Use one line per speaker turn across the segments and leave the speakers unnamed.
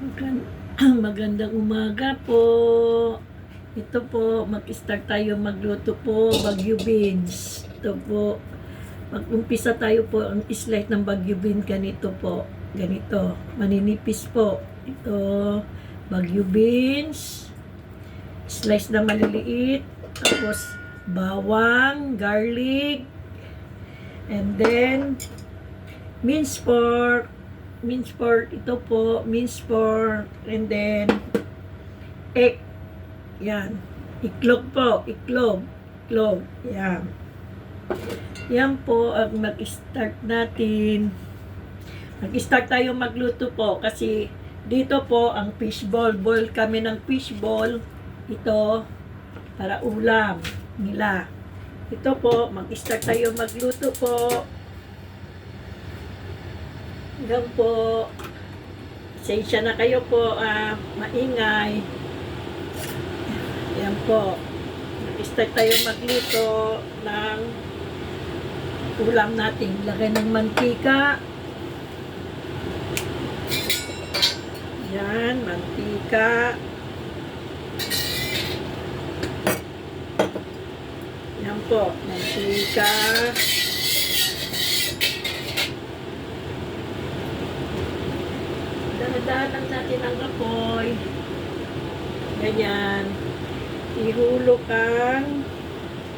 Magandang umaga po. Ito po, mag-start tayo magluto po, Baguio beans. Ito po, mag-umpisa tayo po ang slice ng Baguio beans. Ganito po, ganito. Maninipis po. Ito, Baguio beans. Slice na maliliit. Tapos, bawang, garlic. And then, minced pork. Minced pork, ito po, minced pork, and then, egg, yan, iklog po, iklog, yan. Yan po ang mag-start natin. Mag-start tayo magluto po, kasi dito po ang fishball, boil kami ng fishball, ito, para ulam nila. Ito po, mag-start tayo magluto po. Hanggang po, sensya na kayo po, maingay. Yan po. Nag-start tayo magluto ng ulam natin. Lagay ng mantika. Yan, mantika. Yan po, mantika. Dahan lang natin ang apoy. Ganyan. Ihulog ang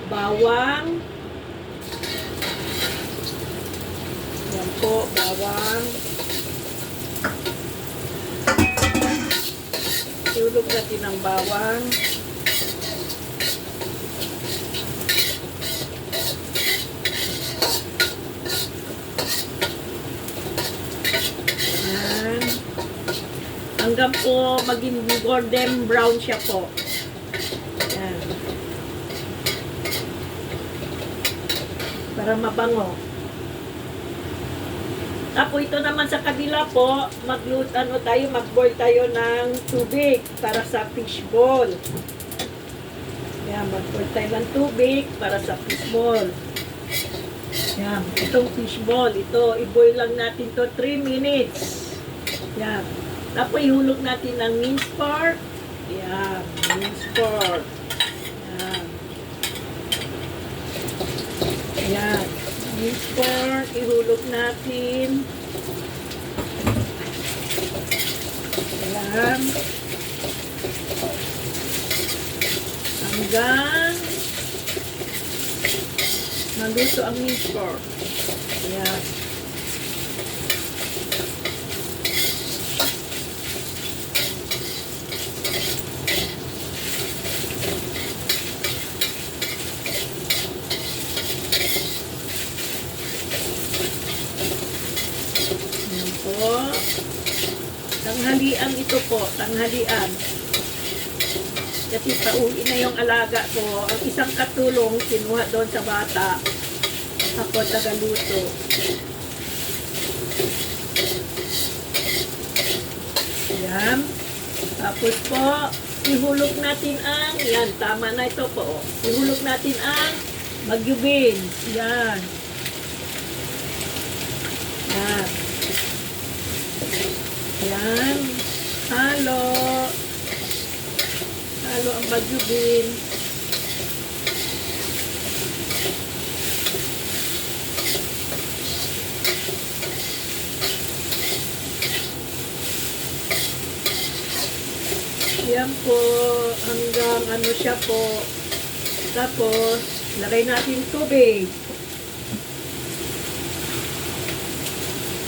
bawang. Yan po, bawang. Ihulog natin ang bawang. Hanggang po maging golden brown siya po. Yan. Para mabango. Tapos ito naman sa kabila po, mag-boil tayo ng tubig para sa fishball. Yan, mag-boil tayo ng tubig para sa fishball. Yan, itong fishball, ito, i-boil lang natin to 3 minutes. Yan. Tapos ihulog natin ng minced pork. Yan, minced pork. Yan. Yan, minced pork. Ihulog natin. Yan. Hanggang maluto ang minced pork. Yan. Tanghalian ito po, tanghalian. Kasi pauwi na yung alaga ko. Ang isang katulong kinuha doon sa bata. Ako tagaluto. Ayan. Tapos po, ihulog natin ang, yan, tama na ito po. Ihulog natin ang Baguio beans. Yan. Yan. Yan. Halo. Halo ang Baguio beans. Yan po. Hanggang ano siya po. Tapos, lagay natin tubig.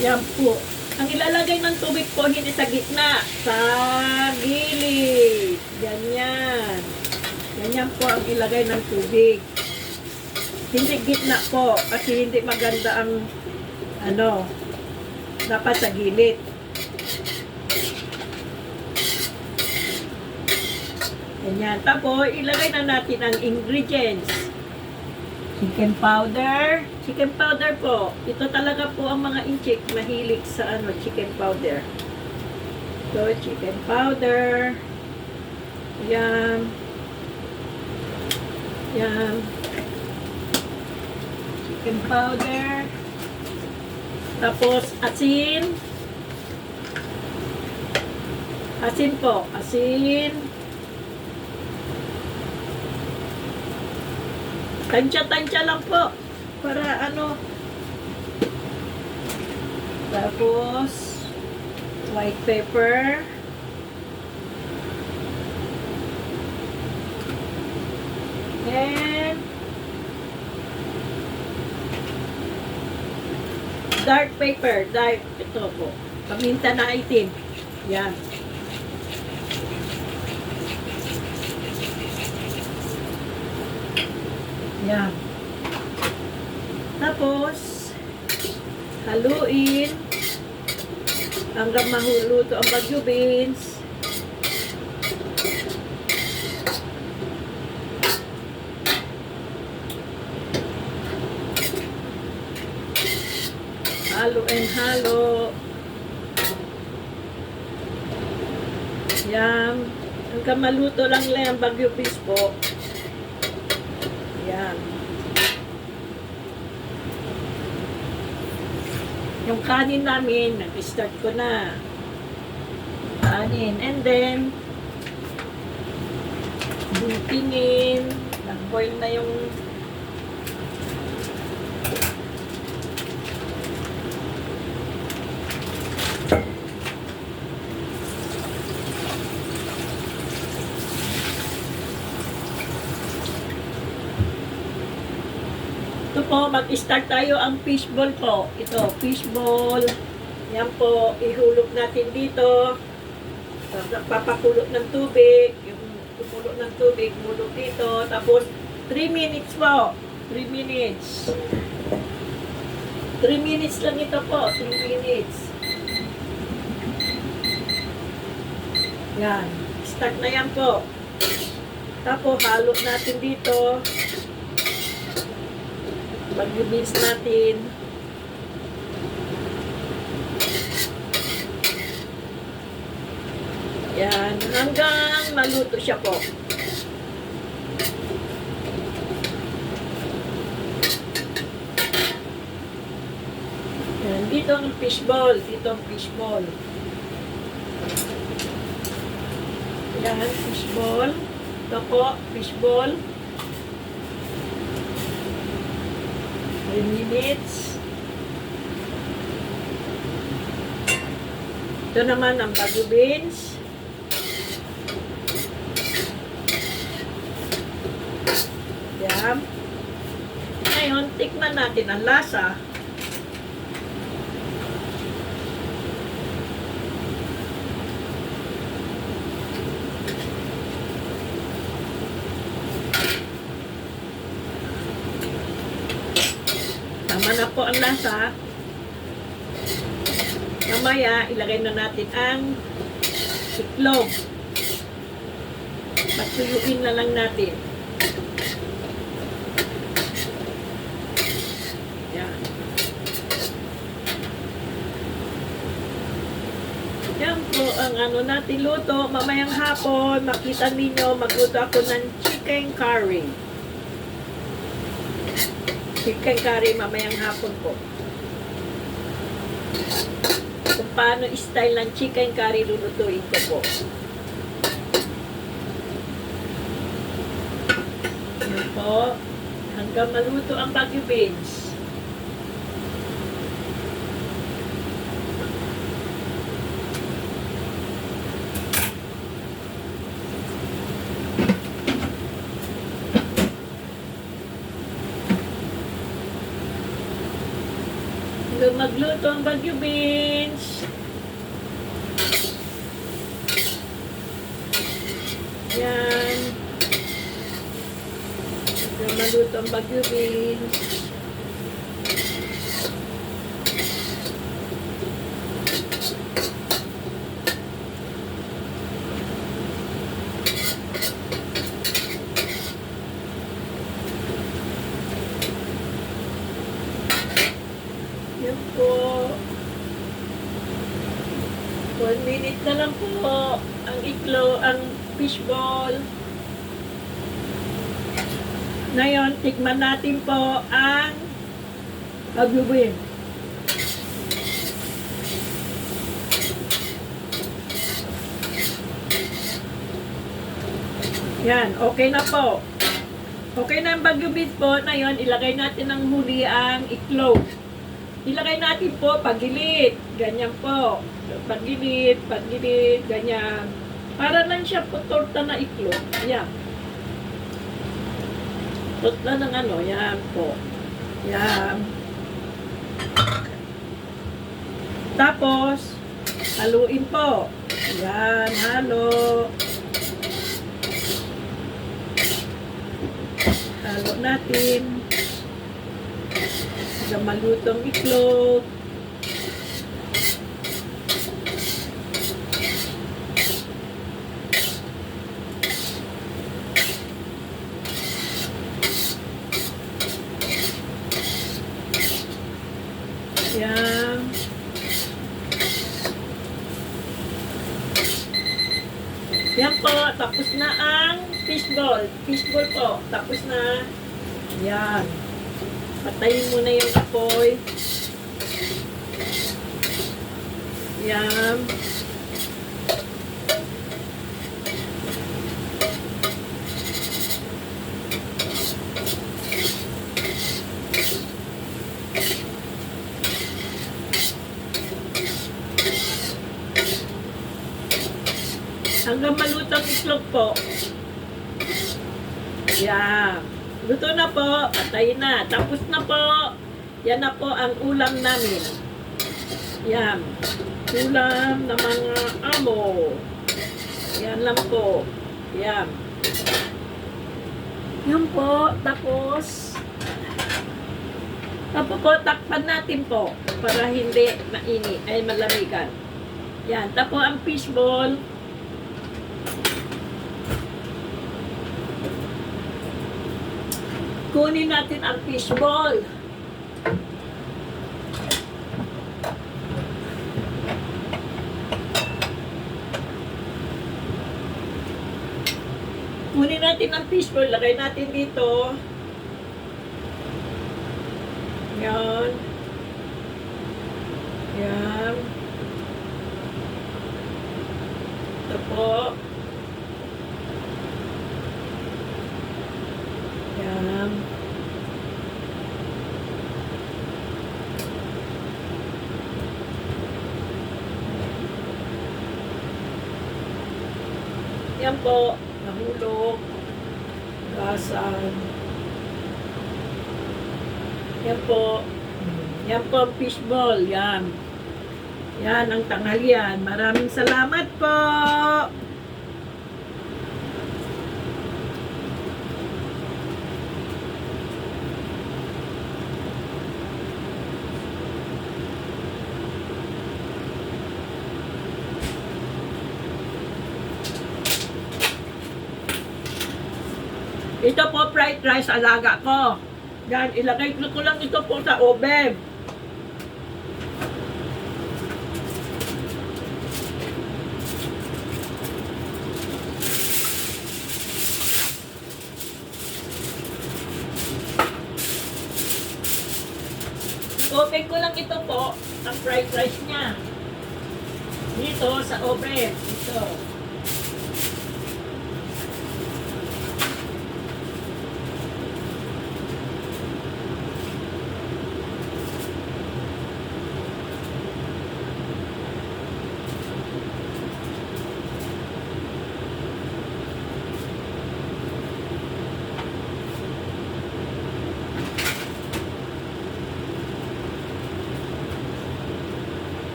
Yan po. Ang ilalagay ng tubig po, hindi sa gitna, sa gilid. Ganyan. Ganyan po ang ilagay ng tubig. Hindi gitna po, kasi hindi maganda ang, dapat sa gilid. Ganyan. Tapos, ilagay na natin ang ingredients. Chicken powder. Chicken powder po. Ito talaga po ang mga inchik mahilig sa chicken powder. Ito, chicken powder. Yan. Yan. Chicken powder. Tapos, asin. Asin po, asin. Tansya-tansya lang po. Para ano. Tapos, white pepper. And dark pepper. Dark, ito po. Paminta na itim. Yan. Yan. Tapos, haluin hanggang mahuluto ang Baguio beans. Halo and halo. Yan. Hanggang maluto lang ang Baguio beans po. Yan. Yung kanin namin, nag-start ko na. Kanin. And then, butingin. Nag-boil na yung ito po, mag-start tayo ang fishball po. Ito, fishball. Yan po, ihulog natin dito. Papakulot ng tubig. Yung tumulo ng tubig, hulog dito. Tapos, 3 minutes po. 3 minutes. 3 minutes lang ito po. 3 minutes. Yan. Start na yan po. Tapos, halot natin dito. Baguio beans natin. Yan. Hanggang maluto siya po. Yan. Dito ang fishball. Dito ang fishball. Yan. Fishball. Ito po. Fishball. 3 minutes. Ito naman ang Baguio beans. Yan. Ngayon, tikman natin ang lasa. Tama na po ang lasa. Mamaya, ilagay na natin ang itlog. Patuyuin na lang natin. Yan. Yan po ang ano natin luto. Mamayang hapon, makita ninyo, magluto ako ng chicken curry. Chicken curry mamayang hapon po. Kung paano style ng chicken curry lulutuin ko po. Yan po. Hanggang maluto ang Baguio beans. Magluto ang Baguio beans. Yan. Magluto ang Baguio beans. Yan po. 1 minute na lang po ang ang fishball. Ngayon, tikman natin po ang Baguio beans. Yan, okay na po. Okay na ang Baguio beans po. Na yun, ilagay natin ng huli ang itlog. Ilagay natin po pagilid. Ganyan po. Pagilid, ganyan. Para lang siya po torta na itlog. Yan. Torta ng ano, yan po. Yan. Tapos, haluin po. Yan, halo. Halo natin. Hanggang malutong itlog. Yan. Yan po, tapos na ang fishball. Fishball po, tapos na. Yan. Patayin mo na yung apoy. Yan. Hanggang malutong itlog po. Yan. Luto na po. Patayin na. Tapos na po. Yan na po ang ulam namin. Yan. Ulam ng mga amo. Yan lang po. Yan. Yan po. Tapos po, takpan natin po para hindi mainit ay malamigan. Yan. Tapos ang fishball. Kunin natin ang fishball. Kunin natin ang fishball. Lagay natin dito. Yan. Yan. Ito po. Yan. Yan po, nahulog, gasan. Yan po. Yan po ang fishball. Yan. Yan ang tanghalian. Maraming salamat po. Ito po fried rice alaga ko. Yan, ilagay ko lang ito po sa oven. Oven ko lang ito po, ang fried rice niya. Dito sa oven. Ito.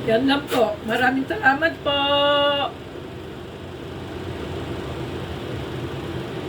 Yan lang po. Maraming salamat po.